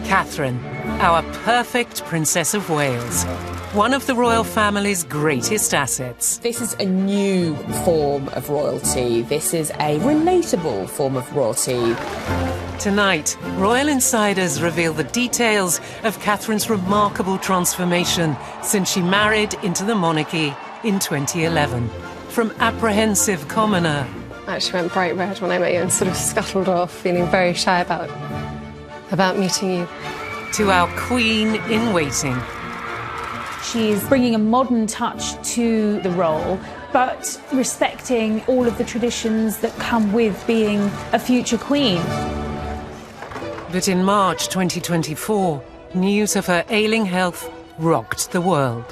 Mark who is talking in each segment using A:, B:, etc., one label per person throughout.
A: Catherine, our perfect Princess of Wales. One of the royal family's greatest assets.
B: This is a new form of royalty. This is a relatable form of royalty.
A: Tonight, royal insiders reveal the details of Catherine's remarkable transformation since she married into the monarchy in 2011. From apprehensive commoner...
C: I actually went bright red when I met you and sort of scuttled off, feeling very shy about meeting you.
A: to our Queen in Waiting.
D: She's bringing a modern touch to the role, but respecting all of the traditions that come with being a future queen.
A: But in March 2024, news of her ailing health rocked the world.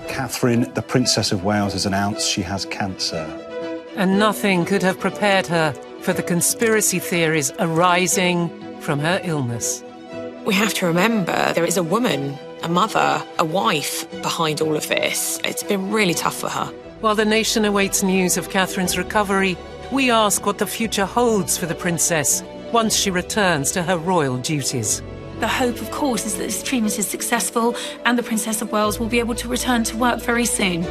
E: Catherine, the Princess of Wales, has announced she has cancer.
A: And nothing could have prepared her for the conspiracy theories arising from her illness.
B: We have to remember there is a woman, a mother, a wife behind all of this. It's been really tough for her.
A: While the nation awaits news of Catherine's recovery, we ask what the future holds for the princess once she returns to her royal duties.
F: The hope, of course, is that this treatment is successful and the Princess of Wales will be able to return to work very soon.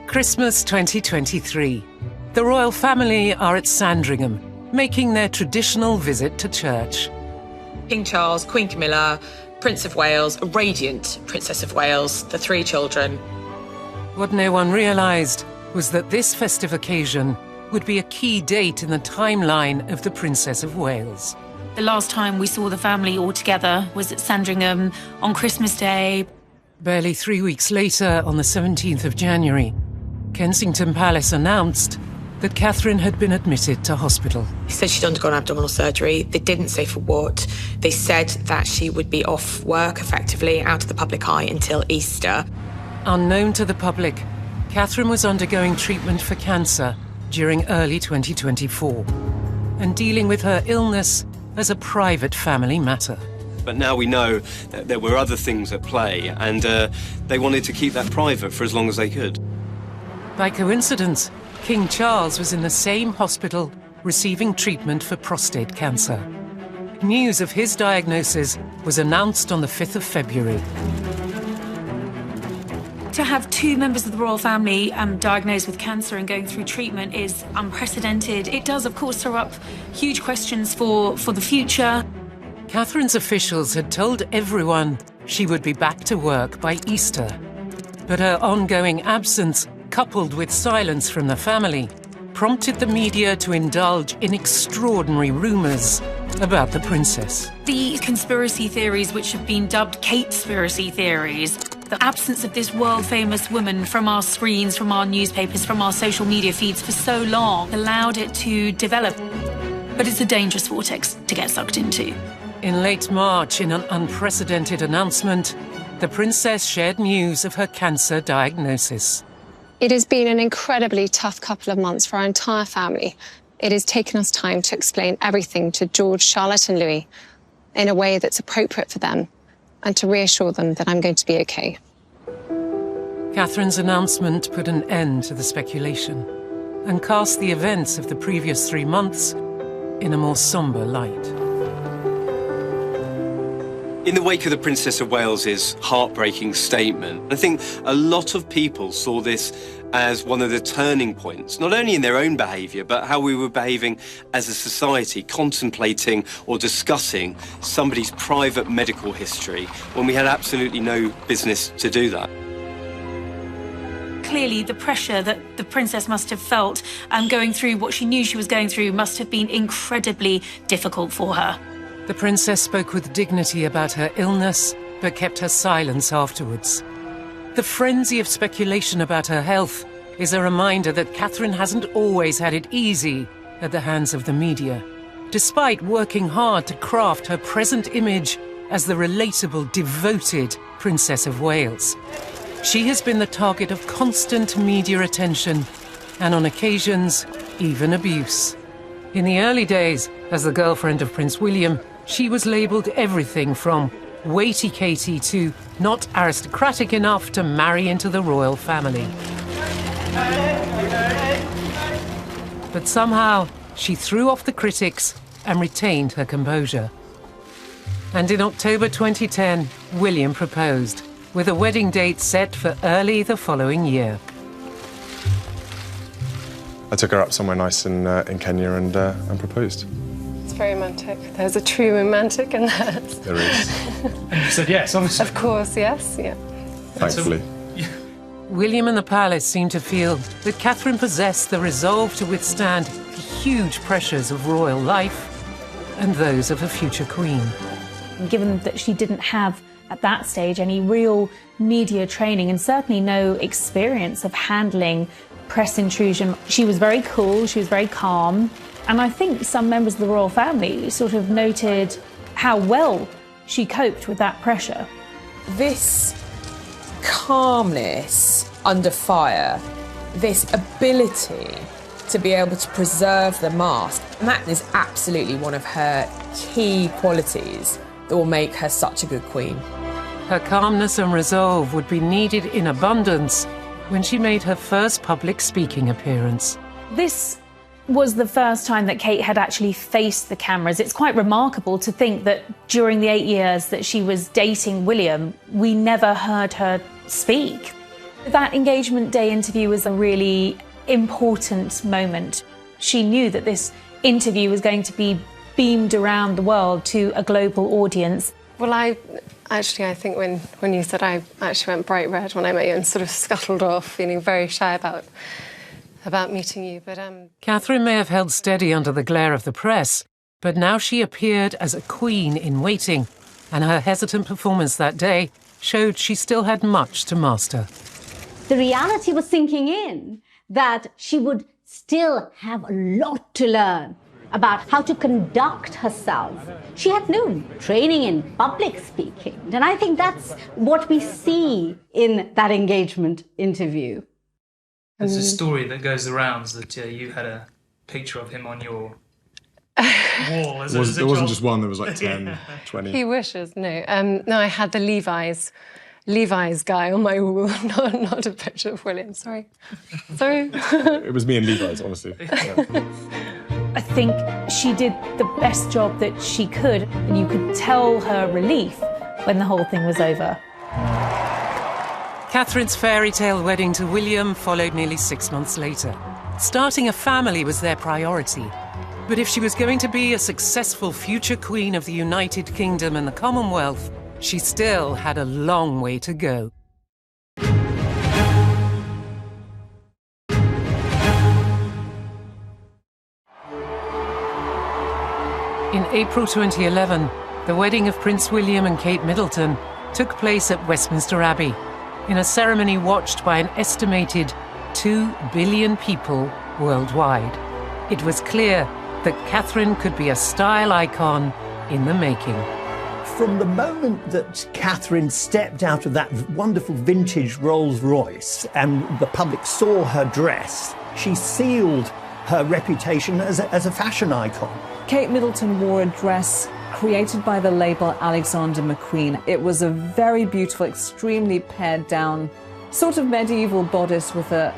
A: Christmas 2023. The royal family are at Sandringham, making their traditional visit to church.
B: King Charles, Queen Camilla, Prince of Wales, a radiant Princess of Wales, the three children.
A: What no one realised was that this festive occasion would be a key date in the timeline of the Princess of Wales.
F: The last time we saw the family all together was at Sandringham on Christmas Day.
A: Barely 3 weeks later, on the 17th of January, Kensington Palace announced that Catherine had been admitted to hospital.
B: They said she'd undergone abdominal surgery. They didn't say for what. They said that she would be off work, effectively, out of the public eye until Easter.
A: Unknown to the public, Catherine was undergoing treatment for cancer during early 2024 and dealing with her illness as a private family matter.
G: But now we know that there were other things at play, and they wanted to keep that private for as long as they could.
A: By coincidence, King Charles was in the same hospital receiving treatment for prostate cancer. News of his diagnosis was announced on the 5th of February.
F: To have two members of the royal family diagnosed with cancer and going through treatment is unprecedented. It does, of course, throw up huge questions for the future.
A: Catherine's officials had told everyone she would be back to work by Easter. But her ongoing absence, coupled with silence from the family, prompted the media to indulge in extraordinary rumours about the princess.
F: The conspiracy theories, which have been dubbed Kate-spiracy theories, the absence of this world-famous woman from our screens, from our newspapers, from our social media feeds for so long, allowed it to develop. But it's a dangerous vortex to get sucked into.
A: In late March, in an unprecedented announcement, the princess shared news of her cancer diagnosis.
C: It has been an incredibly tough couple of months for our entire family. It has taken us time to explain everything to George, Charlotte and Louis in a way that's appropriate for them and to reassure them that I'm going to be okay.
A: Catherine's announcement put an end to the speculation and cast the events of the previous 3 months in a more sombre light.
G: In the wake of the Princess of Wales's heartbreaking statement, I think a lot of people saw this as one of the turning points, not only in their own behaviour, but how we were behaving as a society, contemplating or discussing somebody's private medical history when we had absolutely no business to do that.
F: Clearly, the pressure that the princess must have felt going through what she knew she was going through must have been incredibly difficult for her.
A: The princess spoke with dignity about her illness, but kept her silence afterwards. The frenzy of speculation about her health is a reminder that Catherine hasn't always had it easy at the hands of the media, despite working hard to craft her present image as the relatable, devoted Princess of Wales. She has been the target of constant media attention, and on occasions, even abuse. In the early days, as the girlfriend of Prince William, she was labelled everything from weighty Katie to not aristocratic enough to marry into the royal family. But somehow, she threw off the critics and retained her composure. And in October 2010, William proposed, with a wedding date set for early the following year.
H: I took her up somewhere nice in Kenya and proposed.
C: It's very romantic. There's a true romantic in that.
H: There is.
I: And you said yes, obviously.
C: Of course, yes, yeah.
H: Thankfully.
A: William and the palace seemed to feel that Catherine possessed the resolve to withstand the huge pressures of royal life and those of a future queen.
D: Given that she didn't have, at that stage, any real media training and certainly no experience of handling press intrusion, she was very cool, she was very calm. And I think some members of the royal family sort of noted how well she coped with that pressure.
J: This calmness under fire, this ability to be able to preserve the mask, and that is absolutely one of her key qualities that will make her such a good queen.
A: Her calmness and resolve would be needed in abundance when she made her first public speaking appearance.
D: This was the first time that Kate had actually faced the cameras. It's quite remarkable to think that during the 8 years that she was dating William, we never heard her speak. That engagement day interview was a really important moment. She knew that this interview was going to be beamed around the world to a global audience.
C: Well, I think when you said, I actually went bright red when I met you and sort of scuttled off, feeling very shy about meeting you. But
A: Catherine may have held steady under the glare of the press, but now she appeared as a queen in waiting, and her hesitant performance that day showed she still had much to master.
K: The reality was sinking in that she would still have a lot to learn about how to conduct herself. She had no training in public speaking, and I think that's what we see in that engagement interview.
I: There's a story that goes the rounds that you had a picture of him on your wall.
H: There wasn't just one, there was like 10, 20.
C: He wishes, no. No, I had the Levi's guy on my wall, not a picture of William, sorry.
H: It was me and Levi's, honestly. Yeah.
D: I think she did the best job that she could, and you could tell her relief when the whole thing was over.
A: Catherine's fairy tale wedding to William followed nearly 6 months later. Starting a family was their priority. But if she was going to be a successful future queen of the United Kingdom and the Commonwealth, she still had a long way to go. In April 2011, the wedding of Prince William and Kate Middleton took place at Westminster Abbey, in a ceremony watched by an estimated 2 billion people worldwide. It was clear that Catherine could be a style icon in the making.
L: From the moment that Catherine stepped out of that wonderful vintage Rolls-Royce and the public saw her dress, she sealed her reputation as a fashion icon.
M: Kate Middleton wore a dress created by the label Alexander McQueen. It was a very beautiful, extremely pared down, sort of medieval bodice with a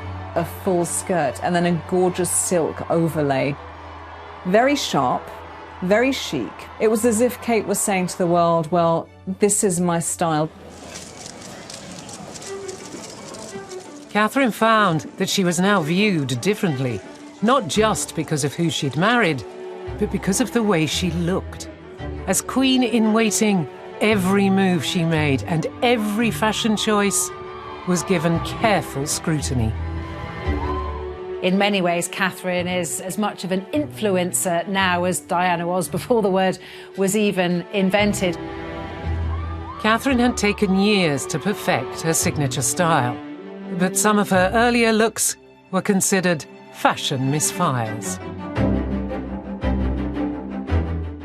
M: full skirt and then a gorgeous silk overlay. Very sharp, very chic. It was as if Kate was saying to the world, well, this is my style.
A: Catherine found that she was now viewed differently, not just because of who she'd married, but because of the way she looked. As queen in waiting, every move she made and every fashion choice was given careful scrutiny.
N: In many ways, Catherine is as much of an influencer now as Diana was before the word was even invented.
A: Catherine had taken years to perfect her signature style, but some of her earlier looks were considered fashion misfires.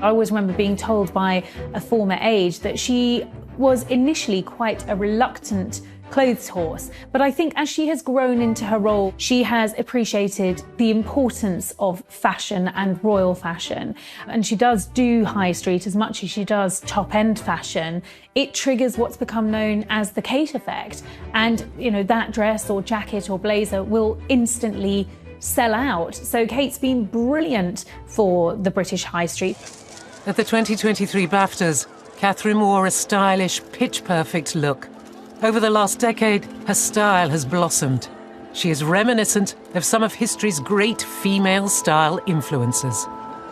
D: I always remember being told by a former aide that she was initially quite a reluctant clothes horse. But I think as she has grown into her role, she has appreciated the importance of fashion and royal fashion. And she does do high street as much as she does top-end fashion. It triggers what's become known as the Kate effect. And, you know, that dress or jacket or blazer will instantly sell out. So Kate's been brilliant for the British high street.
A: At the 2023 BAFTAs, Catherine wore a stylish, pitch-perfect look. Over the last decade, her style has blossomed. She is reminiscent of some of history's great female style influencers.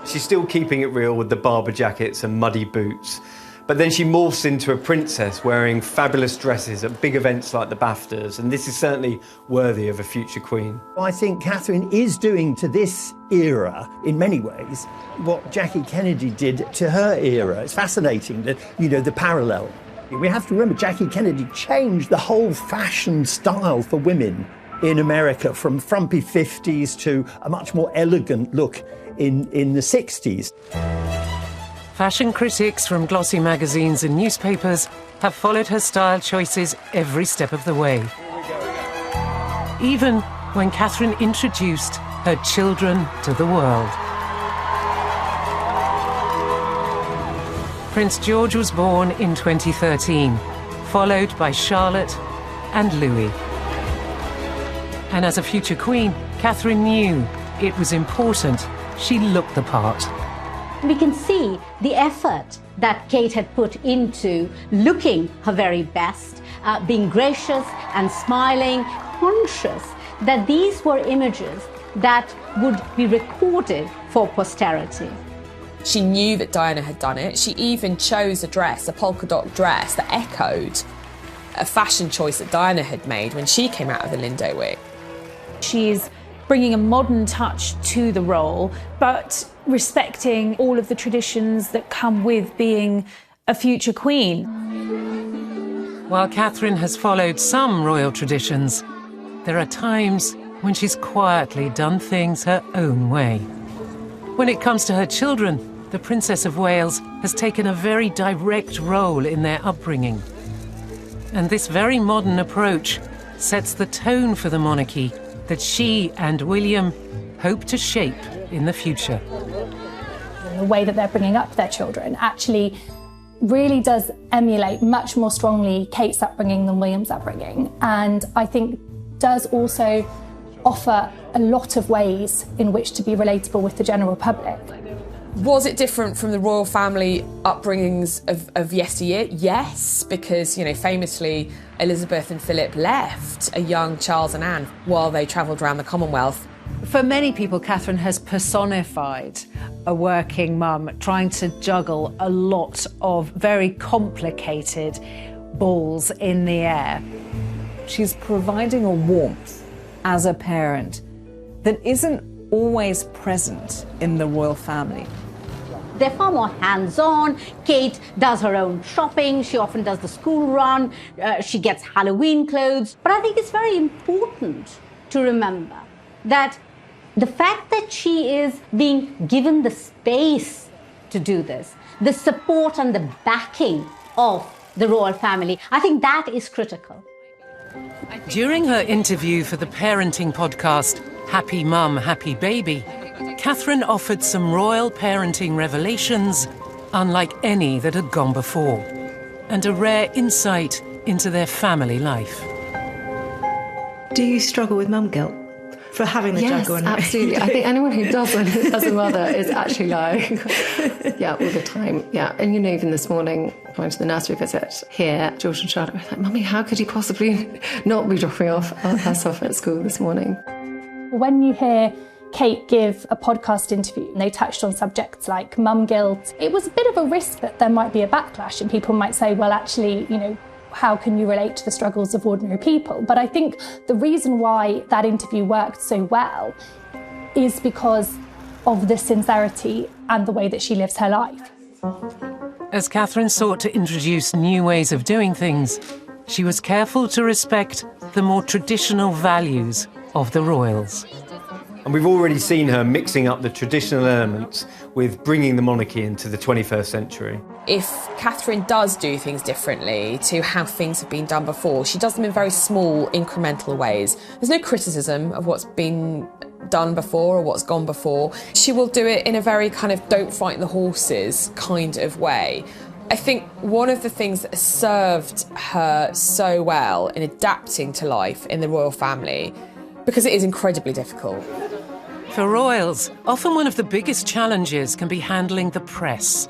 G: She's still keeping it real with the Barber jackets and muddy boots. But then she morphs into a princess wearing fabulous dresses at big events like the BAFTAs, and this is certainly worthy of a future queen.
L: I think Catherine is doing to this era, in many ways, what Jackie Kennedy did to her era. It's fascinating, that, you know, the parallel. We have to remember Jackie Kennedy changed the whole fashion style for women in America, from frumpy 50s to a much more elegant look in the 60s.
A: Fashion critics from glossy magazines and newspapers have followed her style choices every step of the way. Even when Catherine introduced her children to the world. Prince George was born in 2013, followed by Charlotte and Louis. And as a future queen, Catherine knew it was important she looked the part.
K: We can see the effort that Kate had put into looking her very best, being gracious and smiling, conscious that these were images that would be recorded for posterity.
J: She knew that Diana had done it. She even chose a dress, a polka dot dress, that echoed a fashion choice that Diana had made when she came out of the Lindo wig.
D: She's bringing a modern touch to the role, but respecting all of the traditions that come with being a future queen.
A: While Catherine has followed some royal traditions, there are times when she's quietly done things her own way. When it comes to her children, the Princess of Wales has taken a very direct role in their upbringing. And this very modern approach sets the tone for the monarchy that she and William hope to shape in the future.
O: The way that they're bringing up their children actually really does emulate much more strongly Kate's upbringing than William's upbringing, and I think does also offer a lot of ways in which to be relatable with the general public.
J: Was it different from the royal family upbringings of yesteryear? Yes, because, you know, famously Elizabeth and Philip left a young Charles and Anne while they travelled around the Commonwealth.
N: For many people, Catherine has personified a working mum trying to juggle a lot of very complicated balls in the air.
M: She's providing a warmth as a parent that isn't always present in the royal family.
K: They're far more hands-on. Kate does her own shopping. She often does the school run. She gets Halloween clothes. But I think it's very important to remember that the fact that she is being given the space to do this, the support and the backing of the royal family, I think that is critical.
A: During her interview for the parenting podcast, Happy Mum, Happy Baby, Catherine offered some royal parenting revelations unlike any that had gone before, and a rare insight into their family life.
P: Do you struggle with mum guilt for having the juggle?
Q: Yes, absolutely. I think anyone who doesn't as a mother is actually lying. Yeah, all the time. Yeah, and you know, even this morning, I went to the nursery visit here, George and Charlotte were like, Mummy, how could you possibly not be dropping off us off at school this morning?
O: When you hear Kate give a podcast interview and they touched on subjects like mum guilt, it was a bit of a risk that there might be a backlash and people might say, well, actually, you know, how can you relate to the struggles of ordinary people? But I think the reason why that interview worked so well is because of the sincerity and the way that she lives her life.
A: As Catherine sought to introduce new ways of doing things, she was careful to respect the more traditional values of the royals.
R: And we've already seen her mixing up the traditional elements with bringing the monarchy into the 21st century.
J: If Catherine does do things differently to how things have been done before, she does them in very small, incremental ways. There's no criticism of what's been done before or what's gone before. She will do it in a very kind of don't frighten the horses kind of way. I think one of the things that has served her so well in adapting to life in the royal family, because it is incredibly difficult.
A: For royals, often one of the biggest challenges can be handling the press.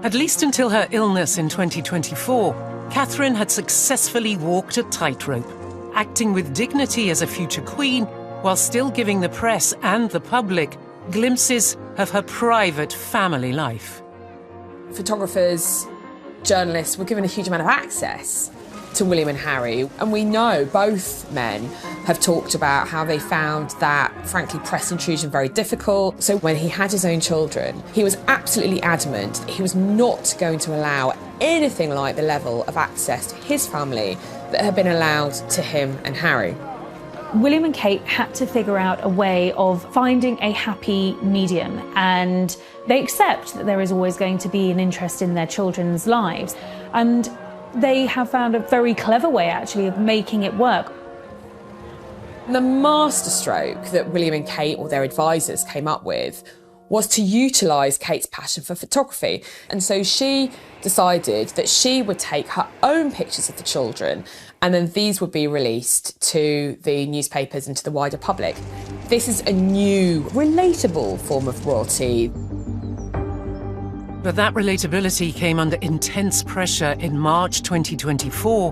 A: At least until her illness in 2024, Catherine had successfully walked a tightrope, acting with dignity as a future queen, while still giving the press and the public glimpses of her private family life.
J: Photographers, journalists were given a huge amount of access to William and Harry, and we know both men have talked about how they found that, frankly, press intrusion very difficult. So when he had his own children, he was absolutely adamant he was not going to allow anything like the level of access to his family that had been allowed to him and Harry.
D: William and Kate had to figure out a way of finding a happy medium, and they accept that there is always going to be an interest in their children's lives. And they have found a very clever way, actually, of making it work.
J: The masterstroke that William and Kate, or their advisors, came up with was to utilise Kate's passion for photography. And so she decided that she would take her own pictures of the children, and then these would be released to the newspapers and to the wider public. This is a new, relatable form of royalty.
A: But that relatability came under intense pressure in March 2024,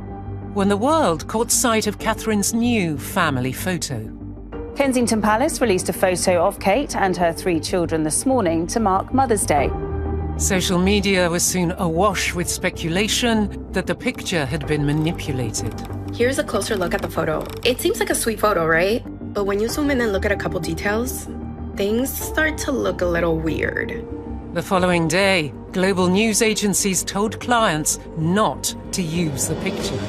A: when the world caught sight of Catherine's new family photo.
S: Kensington Palace released a photo of Kate and her 3 children this morning to mark Mother's Day.
A: Social media was soon awash with speculation that the picture had been manipulated.
T: Here's a closer look at the photo. It seems like a sweet photo, right? But when you zoom in and look at a couple details, things start to look a little weird.
A: The following day, global news agencies told clients not to use the picture.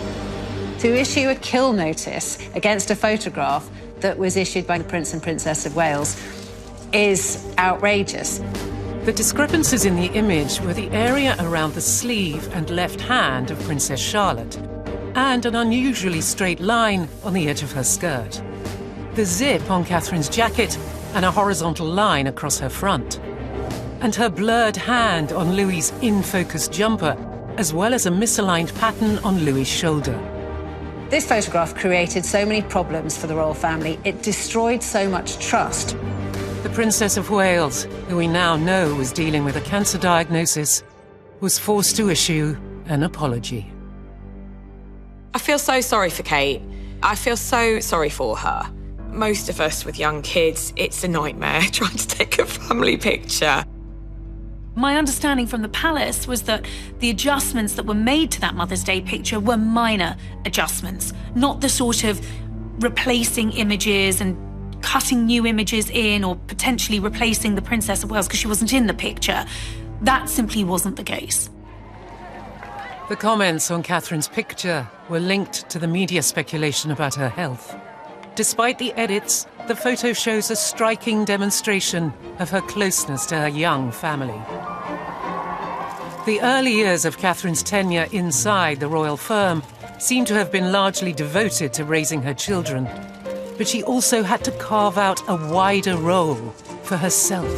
N: To issue a kill notice against a photograph that was issued by the Prince and Princess of Wales is outrageous.
A: The discrepancies in the image were the area around the sleeve and left hand of Princess Charlotte, and an unusually straight line on the edge of her skirt. The zip on Catherine's jacket, and a horizontal line across her front. And her blurred hand on Louis's in-focus jumper, as well as a misaligned pattern on Louis's shoulder.
N: This photograph created so many problems for the royal family. It destroyed so much trust.
A: The Princess of Wales, who we now know was dealing with a cancer diagnosis, was forced to issue an apology.
B: I feel so sorry for Kate. I feel so sorry for her. Most of us with young kids, it's a nightmare trying to take a family picture.
F: My understanding from the palace was that the adjustments that were made to that Mother's Day picture were minor adjustments, not the sort of replacing images and cutting new images in or potentially replacing the Princess of Wales because she wasn't in the picture. That simply wasn't the case.
A: The comments on Catherine's picture were linked to the media speculation about her health. Despite the edits, the photo shows a striking demonstration of her closeness to her young family. The early years of Catherine's tenure inside the royal firm seem to have been largely devoted to raising her children, but she also had to carve out a wider role for herself.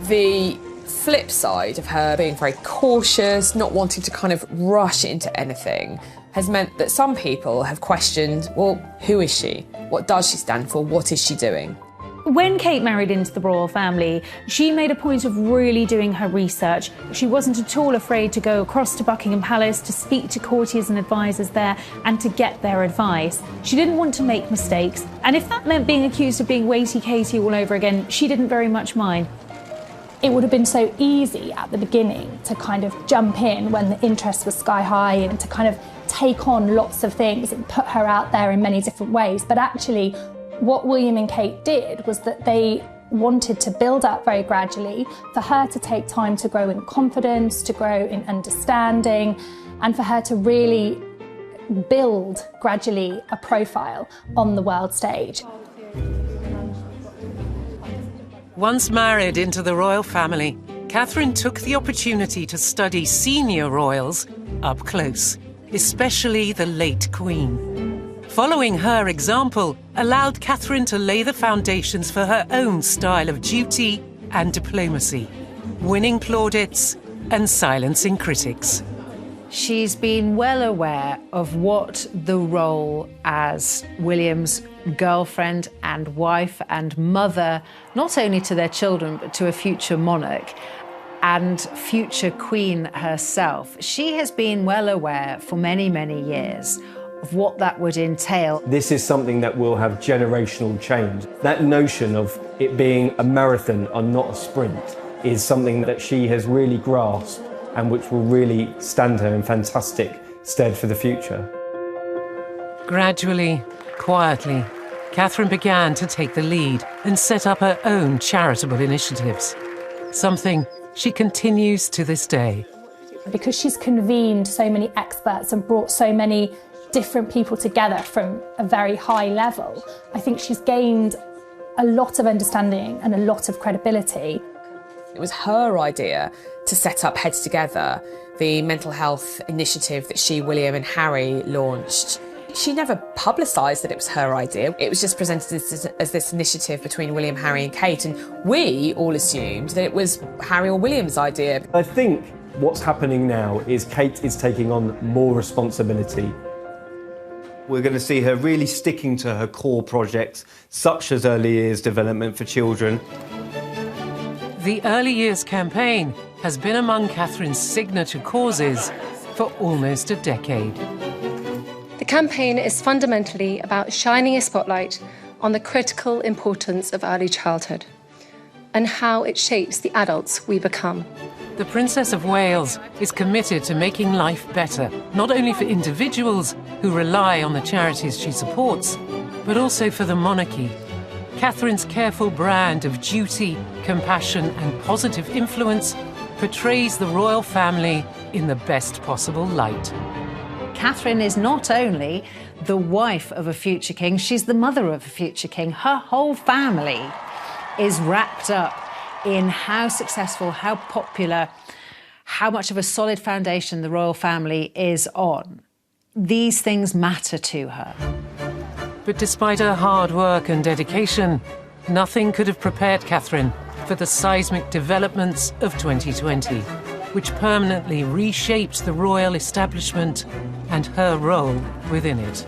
J: The flip side of her being very cautious, not wanting to kind of rush into anything, has meant that some people have questioned, well, who is she? What does she stand for? What is she doing?
D: When Kate married into the royal family, she made a point of really doing her research. She wasn't at all afraid to go across to Buckingham Palace to speak to courtiers and advisors there and to get their advice. She didn't want to make mistakes, and if that meant being accused of being Waity Katie all over again, she didn't very much mind.
O: It would have been so easy at the beginning to kind of jump in when the interest was sky high and to kind of take on lots of things and put her out there in many different ways. But actually, what William and Kate did was that they wanted to build up very gradually, for her to take time to grow in confidence, to grow in understanding, and for her to really build gradually a profile on the world stage.
A: Once married into the royal family, Catherine took the opportunity to study senior royals up close, especially the late Queen. Following her example allowed Catherine to lay the foundations for her own style of duty and diplomacy, winning plaudits and silencing critics.
N: She's been well aware of what the role as William's girlfriend and wife and mother, not only to their children, but to a future monarch and future queen herself. She has been well aware for many, many years of what that would entail.
R: This is something that will have generational change. That notion of it being a marathon and not a sprint is something that she has really grasped and which will really stand her in fantastic stead for the future.
A: Gradually, quietly, Catherine began to take the lead and set up her own charitable initiatives, something she continues to this day.
O: Because she's convened so many experts and brought so many different people together from a very high level, I think she's gained a lot of understanding and a lot of credibility.
J: It was her idea to set up Heads Together, the mental health initiative that she, William and Harry launched. She never publicised that it was her idea. It was just presented as this initiative between William, Harry and Kate, and we all assumed that it was Harry or William's idea.
R: I think what's happening now is Kate is taking on more responsibility. We're going to see her really sticking to her core projects, such as early years development for children.
A: The Early Years campaign has been among Catherine's signature causes for almost a decade.
C: The campaign is fundamentally about shining a spotlight on the critical importance of early childhood and how it shapes the adults we become.
A: The Princess of Wales is committed to making life better, not only for individuals who rely on the charities she supports, but also for the monarchy. Catherine's careful brand of duty, compassion and positive influence portrays the royal family in the best possible light.
N: Catherine is not only the wife of a future king, she's the mother of a future king. Her whole family is wrapped up in how successful, how popular, how much of a solid foundation the royal family is on. These things matter to her.
A: But despite her hard work and dedication, nothing could have prepared Catherine for the seismic developments of 2020, which permanently reshaped the royal establishment and her role within it.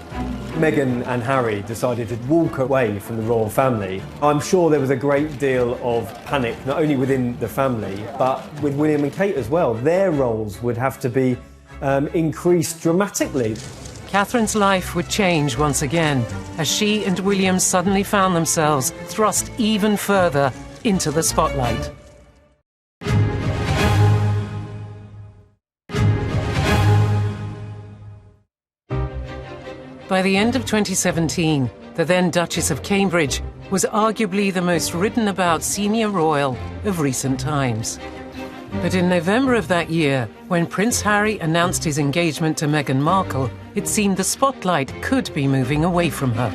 R: Meghan and Harry decided to walk away from the royal family. I'm sure there was a great deal of panic, not only within the family, but with William and Kate as well. Their roles would have to be increased dramatically.
A: Catherine's life would change once again as she and William suddenly found themselves thrust even further into the spotlight. By the end of 2017, the then Duchess of Cambridge was arguably the most written about senior royal of recent times. But in November of that year, when Prince Harry announced his engagement to Meghan Markle, it seemed the spotlight could be moving away from her.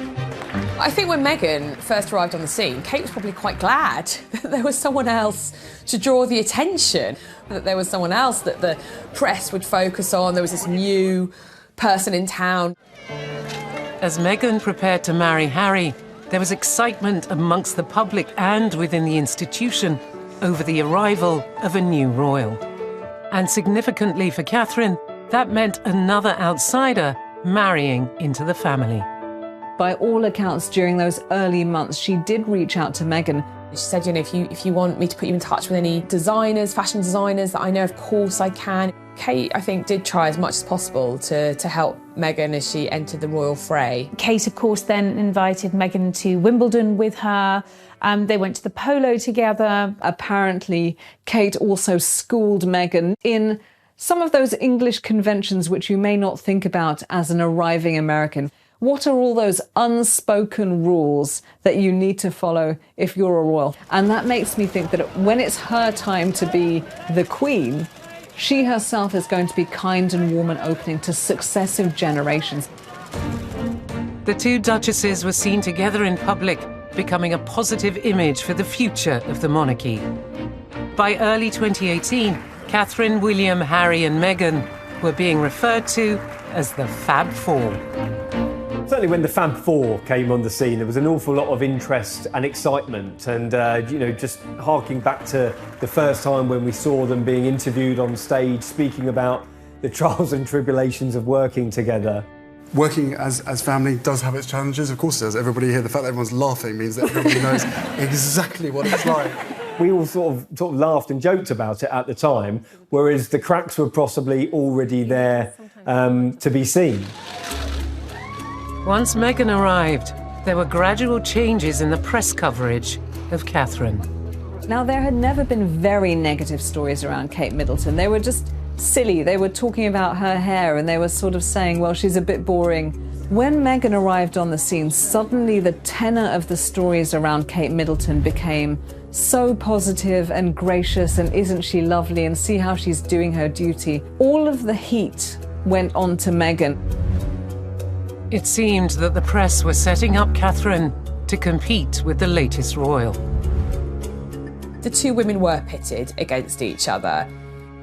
J: I think when Meghan first arrived on the scene, Kate was probably quite glad that there was someone else to draw the attention, that there was someone else that the press would focus on. There was this new person in town.
A: As Meghan prepared to marry Harry, there was excitement amongst the public and within the institution over the arrival of a new royal. And significantly for Catherine, that meant another outsider marrying into the family.
M: By all accounts, during those early months, she did reach out to Meghan.
J: She said, you know, if you want me to put you in touch with any designers, fashion designers that I know, of course I can. Kate, I think, did try as much as possible to help Meghan as she entered the royal fray.
D: Kate, of course, then invited Meghan to Wimbledon with her. They went to the polo together.
M: Apparently, Kate also schooled Meghan in some of those English conventions which you may not think about as an arriving American. What are all those unspoken rules that you need to follow if you're a royal? And that makes me think that when it's her time to be the queen, she herself is going to be kind and warm and opening to successive generations.
A: The two duchesses were seen together in public becoming a positive image for the future of the monarchy. By early 2018, Catherine, William, Harry and Meghan were being referred to as the Fab Four.
R: Certainly when the Fab Four came on the scene, there was an awful lot of interest and excitement, and just harking back to the first time when we saw them being interviewed on stage, speaking about the trials and tribulations of working together.
U: Working as family does have its challenges, of course it does. Everybody here, the fact that everyone's laughing means that everybody knows exactly what it's like.
R: We all sort of laughed and joked about it at the time, whereas the cracks were possibly already there to be seen.
A: Once Meghan arrived, there were gradual changes in the press coverage of Catherine.
M: Now, there had never been very negative stories around Kate Middleton. They were just silly. They were talking about her hair and they were sort of saying, well, she's a bit boring. When Meghan arrived on the scene, suddenly the tenor of the stories around Kate Middleton became so positive and gracious, and isn't she lovely, and see how she's doing her duty. All of the heat went on to Meghan.
A: It seemed that the press were setting up Catherine to compete with the latest royal.
J: The two women were pitted against each other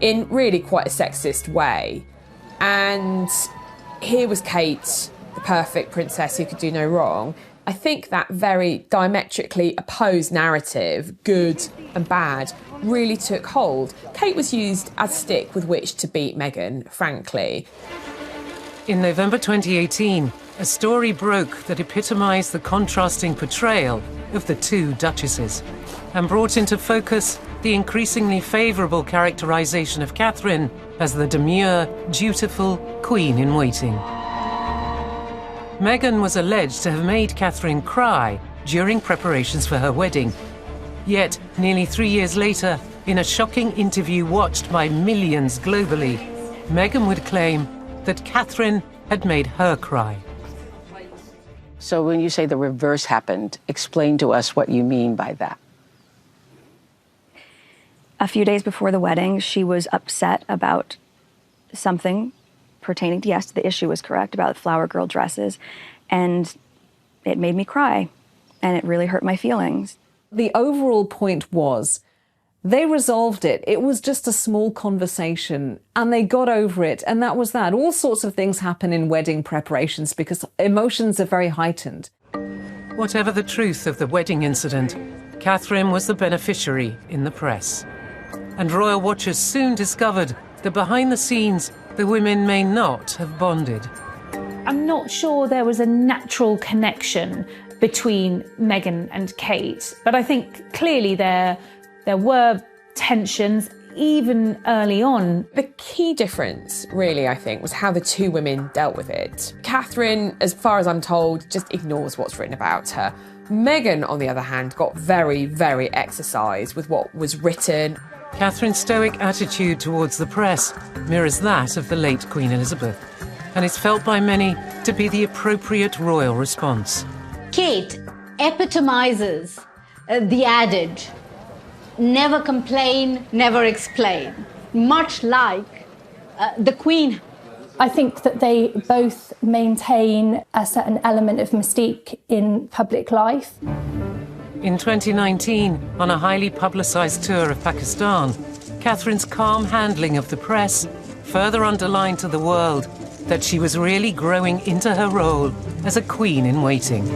J: in really quite a sexist way. And here was Kate, the perfect princess who could do no wrong. I think that very diametrically opposed narrative, good and bad, really took hold. Kate was used as stick with which to beat Meghan, frankly.
A: In November 2018, a story broke that epitomised the contrasting portrayal of the two duchesses and brought into focus the increasingly favourable characterisation of Catherine as the demure, dutiful queen-in-waiting. Meghan was alleged to have made Catherine cry during preparations for her wedding. Yet, nearly 3 years later, in a shocking interview watched by millions globally, Meghan would claim that Catherine had made her cry.
V: So when you say the reverse happened, explain to us what you mean by that.
W: A few days before the wedding, she was upset about something pertaining to, yes, the issue was correct, about flower girl dresses, and it made me cry, and it really hurt my feelings.
M: The overall point was, they resolved it. It was just a small conversation and they got over it, and that was that. All sorts of things happen in wedding preparations because emotions are very heightened.
A: Whatever the truth of the wedding incident, Catherine was the beneficiary in the press. And royal watchers soon discovered that behind the scenes, the women may not have bonded.
D: I'm not sure there was a natural connection between Meghan and Kate, but I think clearly there were tensions even early on.
J: The key difference, really, I think, was how the two women dealt with it. Catherine, as far as I'm told, just ignores what's written about her. Meghan, on the other hand, got very, very exercised with what was written.
A: Catherine's stoic attitude towards the press mirrors that of the late Queen Elizabeth, and is felt by many to be the appropriate royal response.
K: Kate epitomizes the adage, never complain, never explain, much like the Queen.
O: I think that they both maintain a certain element of mystique in public life.
A: In 2019, on a highly publicised tour of Pakistan, Catherine's calm handling of the press further underlined to the world that she was really growing into her role as a queen-in-waiting.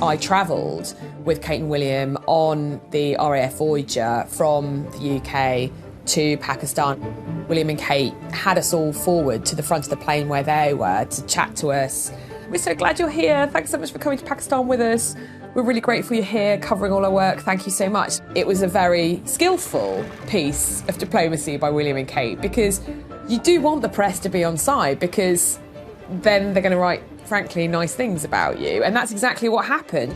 J: I travelled with Kate and William on the RAF Voyager from the UK to Pakistan. William and Kate had us all forward to the front of the plane where they were to chat to us. We're so glad you're here. Thanks so much for coming to Pakistan with us. We're really grateful you're here, covering all our work. Thank you so much. It was a very skillful piece of diplomacy by William and Kate, because you do want the press to be on side, because then they're going to write, frankly, nice things about you. And that's exactly what happened.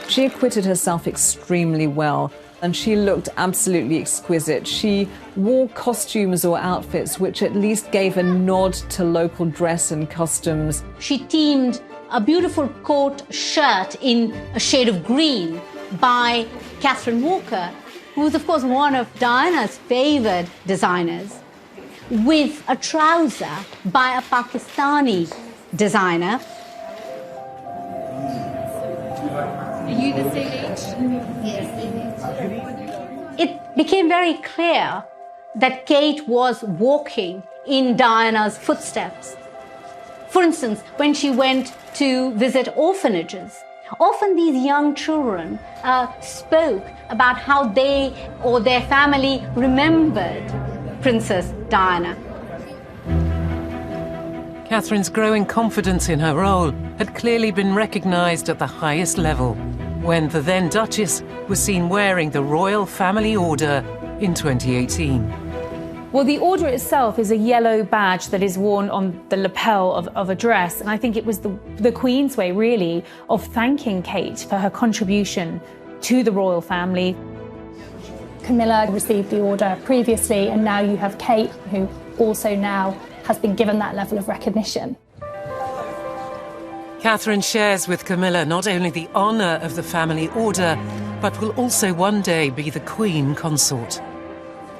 M: She acquitted herself extremely well, and she looked absolutely exquisite. She wore costumes or outfits which at least gave a nod to local dress and customs.
K: She teamed a beautiful coat shirt in a shade of green by Catherine Walker, who was, of course, one of Diana's favoured designers. with a trouser by a Pakistani designer.
E: Are you the same age? Yes.
K: It became very clear that Kate was walking in Diana's footsteps. For instance, when she went to visit orphanages, often these young children spoke about how they or their family remembered Princess Diana.
A: Catherine's growing confidence in her role had clearly been recognised at the highest level when the then Duchess was seen wearing the Royal Family Order in 2018.
D: Well, the order itself is a yellow badge that is worn on the lapel of a dress, and I think it was the Queen's way, really, of thanking Kate for her contribution to the royal family.
O: Camilla received the order previously, and now you have Kate, who also now has been given that level of recognition.
A: Catherine shares with Camilla not only the honour of the family order, but will also one day be the Queen Consort.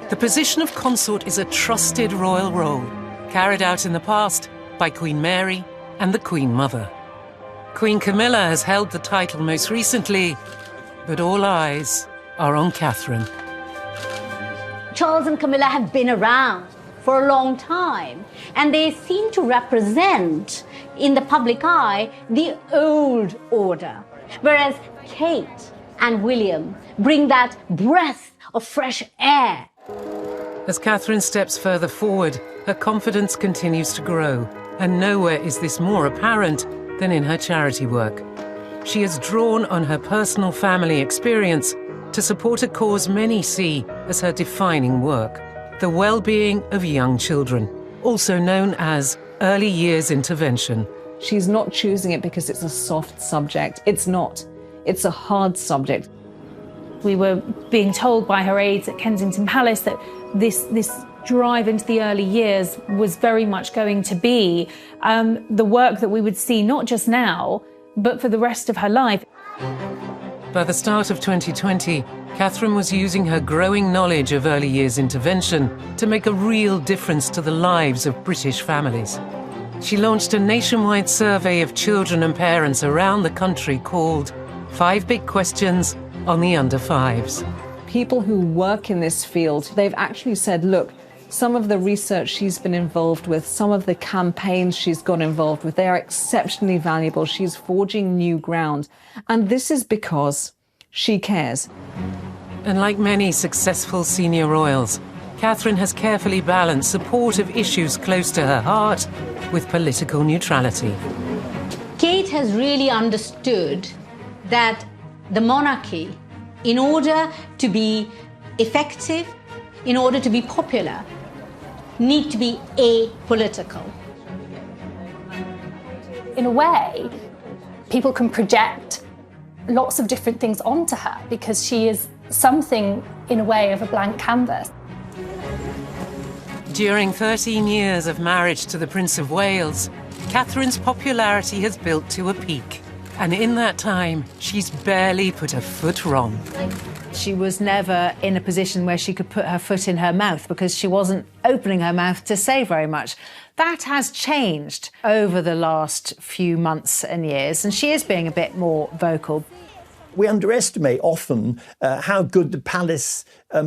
A: The position of consort is a trusted royal role, carried out in the past by Queen Mary and the Queen Mother. Queen Camilla has held the title most recently, but all eyes are on Catherine.
K: Charles and Camilla have been around for a long time, and they seem to represent, in the public eye, the old order, whereas Kate and William bring that breath of fresh air.
A: As Catherine steps further forward, her confidence continues to grow, and nowhere is this more apparent than in her charity work. She has drawn on her personal family experience to support a cause many see as her defining work: the well-being of young children, also known as early years intervention.
M: She's not choosing it because it's a soft subject. It's not. It's a hard subject.
D: We were being told by her aides at Kensington Palace that this drive into the early years was very much going to be the work that we would see not just now, but for the rest of her life.
A: By the start of 2020, Catherine was using her growing knowledge of early years intervention to make a real difference to the lives of British families. She launched a nationwide survey of children and parents around the country called 5 Big Questions on the Under Fives.
M: People who work in this field, they've actually said, look, some of the research she's been involved with, some of the campaigns she's got involved with, they are exceptionally valuable. She's forging new ground. And this is because she cares.
A: And like many successful senior royals, Catherine has carefully balanced support of issues close to her heart with political neutrality.
K: Kate has really understood that the monarchy, in order to be effective, in order to be popular, need to be apolitical.
O: In a way, people can project lots of different things onto her because she is something in a way of a blank canvas.
A: During 13 years of marriage to the Prince of Wales, Catherine's popularity has built to a peak. And in that time, she's barely put a foot wrong.
N: She was never in a position where she could put her foot in her mouth because she wasn't opening her mouth to say very much. That has changed over the last few months and years, and she is being a bit more vocal.
L: We underestimate often how good the palace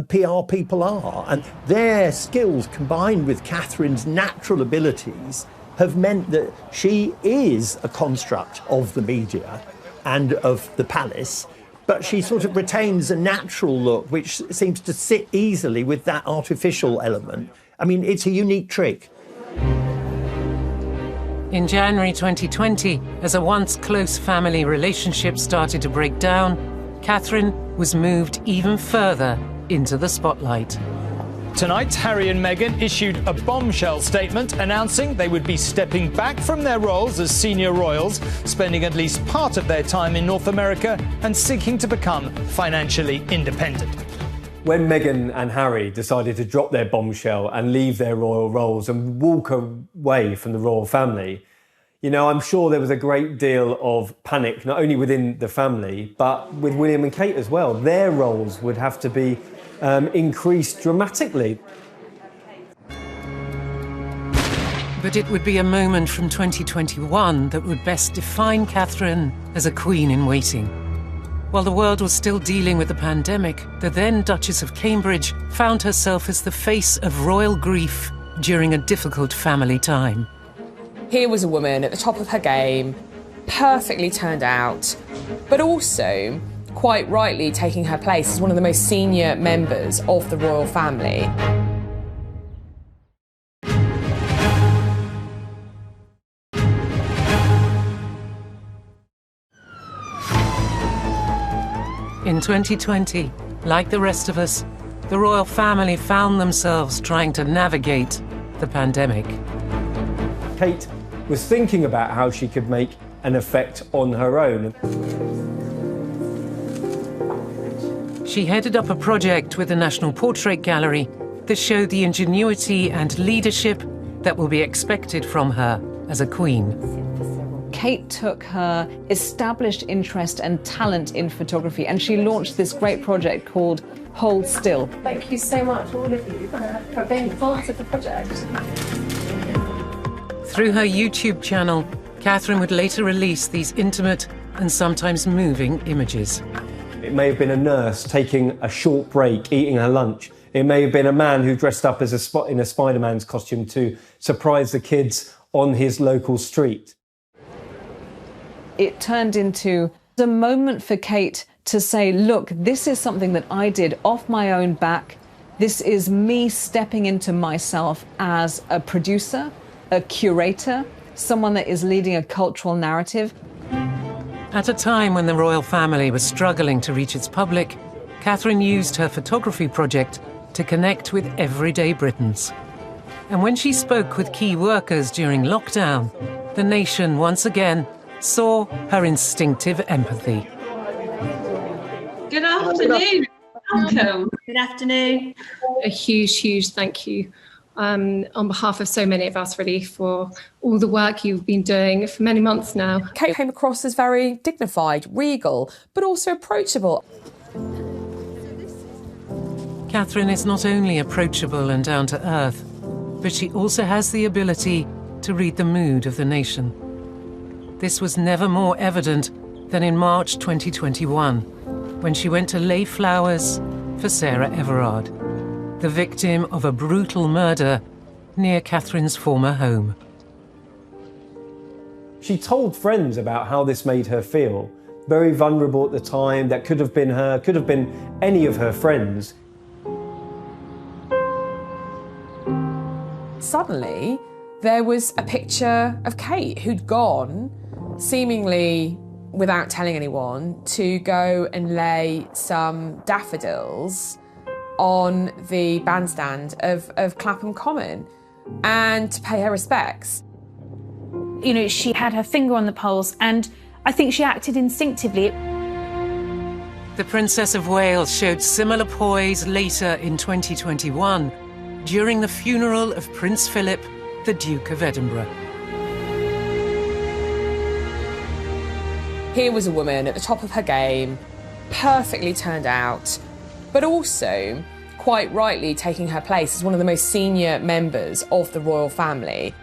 L: PR people are, and their skills combined with Catherine's natural abilities have meant that she is a construct of the media and of the palace, but she sort of retains a natural look which seems to sit easily with that artificial element. I mean, it's a unique trick.
A: In January 2020, as a once close family relationship started to break down, Catherine was moved even further into the spotlight.
H: Tonight, Harry and Meghan issued a bombshell statement announcing they would be stepping back from their roles as senior royals, spending at least part of their time in North America and seeking to become financially independent.
R: When Meghan and Harry decided to drop their bombshell and leave their royal roles and walk away from the royal family, you know, I'm sure there was a great deal of panic, not only within the family, but with William and Kate as well. Their roles would have to be increased dramatically.
A: But it would be a moment from 2021 that would best define Catherine as a queen in waiting. While the world was still dealing with the pandemic, the then Duchess of Cambridge found herself as the face of royal grief during a difficult family time.
J: Here was a woman at the top of her game, perfectly turned out, but also quite rightly taking her place as one of the most senior members of the royal family.
A: In 2020, like the rest of us, the royal family found themselves trying to navigate the pandemic.
R: Kate was thinking about how she could make an effect on her own.
A: She headed up a project with the National Portrait Gallery that showed the ingenuity and leadership that will be expected from her as a queen.
M: Kate took her established interest and talent in photography and she launched this great project called Hold Still.
E: Thank you so much, all of you, for being part of the project.
A: Through her YouTube channel, Catherine would later release these intimate and sometimes moving images.
R: It may have been a nurse taking a short break, eating her lunch. It may have been a man who dressed up as in a Spider-Man's costume to surprise the kids on his local street.
M: It turned into a moment for Kate to say, look, this is something that I did off my own back. This is me stepping into myself as a producer, a curator, someone that is leading a cultural narrative.
A: At a time when the royal family was struggling to reach its public, Catherine used her photography project to connect with everyday Britons. And when she spoke with key workers during lockdown, the nation once again saw her instinctive empathy.
E: Good afternoon. Welcome. Good afternoon.
G: A huge thank you on behalf of so many of us, really, for all the work you've been doing for many months now.
J: Kate came across as very dignified, regal, but also approachable.
A: Catherine is not only approachable and down to earth, but she also has the ability to read the mood of the nation. This was never more evident than in March 2021, when she went to lay flowers for Sarah Everard, the victim of a brutal murder near Catherine's former home.
R: She told friends about how this made her feel. Very vulnerable at the time. That could have been her, could have been any of her friends.
J: Suddenly, there was a picture of Kate who'd gone, seemingly without telling anyone, to go and lay some daffodils on the bandstand of Clapham Common and to pay her respects.
D: You know, she had her finger on the pulse and I think she acted instinctively.
A: The Princess of Wales showed similar poise later in 2021 during the funeral of Prince Philip, the Duke of Edinburgh.
J: Here was a woman at the top of her game, perfectly turned out, but also quite rightly taking her place as one of the most senior members of the royal family.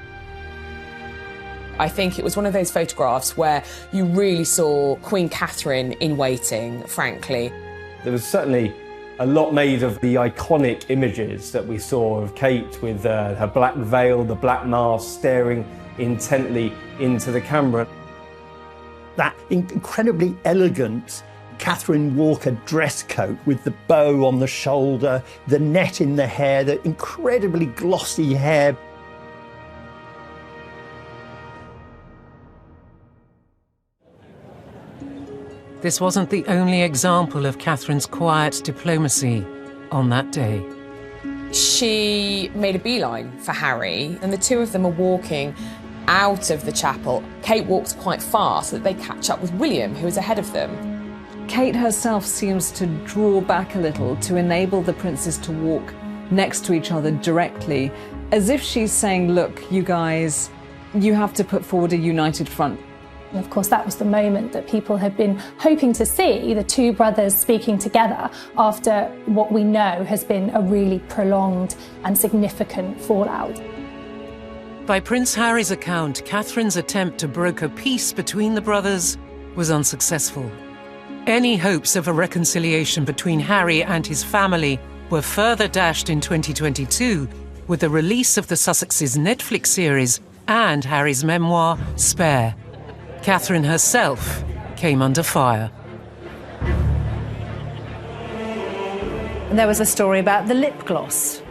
J: I think it was one of those photographs where you really saw Queen Catherine in waiting, frankly.
R: There was certainly a lot made of the iconic images that we saw of Kate with her black veil, the black mask, staring intently into the camera.
L: That incredibly elegant Catherine Walker dress coat with the bow on the shoulder, the net in the hair, the incredibly glossy hair.
A: This wasn't the only example of Catherine's quiet diplomacy on that day.
J: She made a beeline for Harry, and the two of them are walking out of the chapel. Kate walks quite fast so that they catch up with William, who is ahead of them.
M: Kate herself seems to draw back a little to enable the princes to walk next to each other directly, as if she's saying, look, you guys, you have to put forward a united front.
O: And of course, that was the moment that people had been hoping to see, the two brothers speaking together after what we know has been a really prolonged and significant fallout.
A: By Prince Harry's account, Catherine's attempt to broker peace between the brothers was unsuccessful. Any hopes of a reconciliation between Harry and his family were further dashed in 2022 with the release of the Sussexes' Netflix series and Harry's memoir, Spare. Catherine herself came under fire.
N: And there was a story about the lip gloss.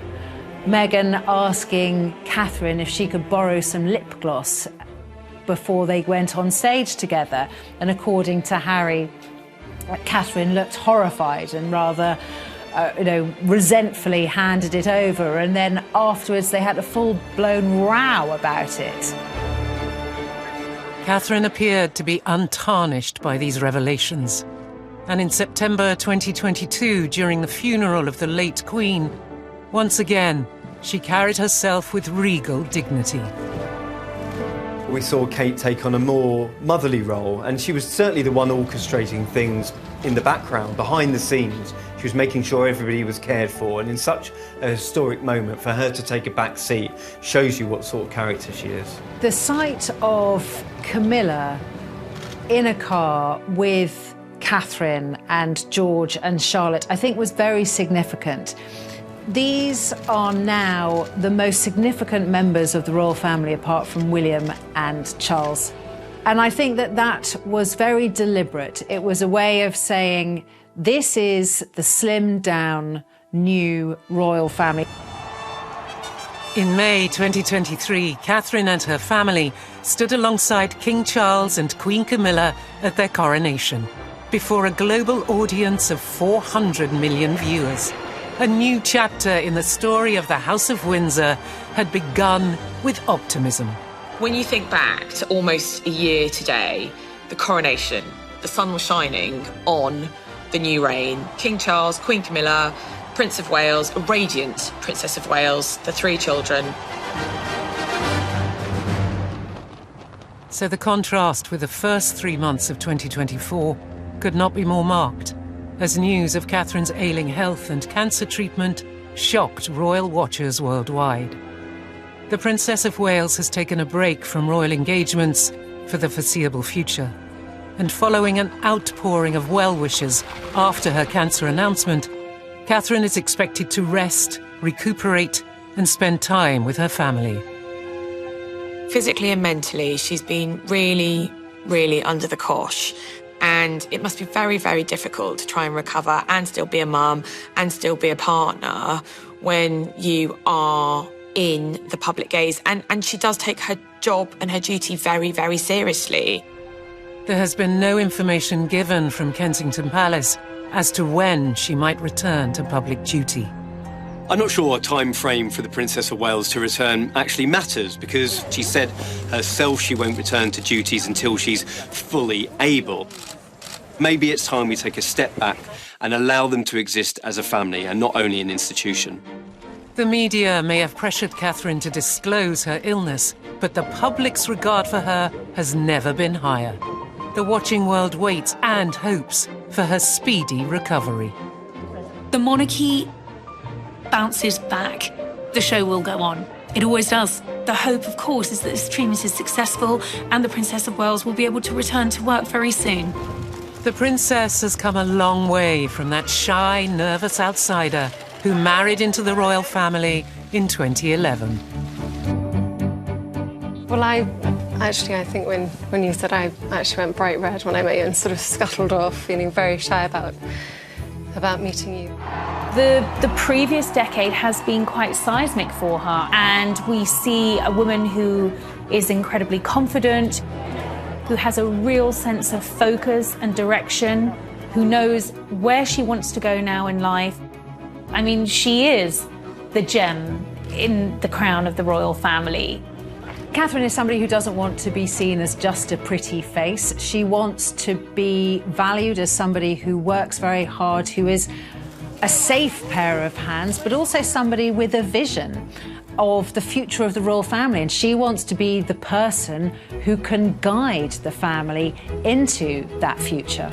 N: Meghan asking Catherine if she could borrow some lip gloss before they went on stage together. And according to Harry, Catherine looked horrified and rather, resentfully handed it over. And then afterwards they had a full-blown row about it.
A: Catherine appeared to be untarnished by these revelations. And in September 2022, during the funeral of the late Queen, once again, she carried herself with regal dignity.
R: We saw Kate take on a more motherly role, and she was certainly the one orchestrating things in the background, behind the scenes. She was making sure everybody was cared for, and in such a historic moment, for her to take a back seat shows you what sort of character she is.
N: The sight of Camilla in a car with Catherine and George and Charlotte, I think was very significant. These are now the most significant members of the royal family apart from William and Charles. And I think that that was very deliberate. It was a way of saying, this is the slimmed down new royal family.
A: In May 2023, Catherine and her family stood alongside King Charles and Queen Camilla at their coronation, before a global audience of 400 million viewers. A new chapter in the story of the House of Windsor had begun with optimism.
B: When you think back to almost a year today, the coronation, the sun was shining on the new reign. King Charles, Queen Camilla, Prince of Wales, a radiant Princess of Wales, the three children.
A: So the contrast with the first 3 months of 2024 could not be more marked, as news of Catherine's ailing health and cancer treatment shocked royal watchers worldwide. The Princess of Wales has taken a break from royal engagements for the foreseeable future. And following an outpouring of well-wishes after her cancer announcement, Catherine is expected to rest, recuperate, and spend time with her family.
B: Physically and mentally, she's been really, really under the cosh. And it must be very, very difficult to try and recover and still be a mum and still be a partner when you are in the public gaze. And she does take her job and her duty very, very seriously.
A: There has been no information given from Kensington Palace as to when she might return to public duty.
I: I'm not sure a time frame for the Princess of Wales to return actually matters, because she said herself she won't return to duties until she's fully able. Maybe it's time we take a step back and allow them to exist as a family and not only an institution.
A: The media may have pressured Catherine to disclose her illness, but the public's regard for her has never been higher. The watching world waits and hopes for her speedy recovery.
F: The monarchy bounces back. The show will go on. It always does. The hope, of course, is that this treatment is successful and the Princess of Wales will be able to return to work very soon.
A: The princess has come a long way from that shy, nervous outsider who married into the royal family in 2011.
C: Well, I think when you said, I actually went bright red when I met you and sort of scuttled off, feeling very shy about meeting you.
D: The previous decade has been quite seismic for her, and we see a woman who is incredibly confident, who has a real sense of focus and direction, who knows where she wants to go now in life. I mean, she is the gem in the crown of the royal family.
N: Catherine is somebody who doesn't want to be seen as just a pretty face. She wants to be valued as somebody who works very hard, who is a safe pair of hands, but also somebody with a vision of the future of the royal family. And she wants to be the person who can guide the family into that future.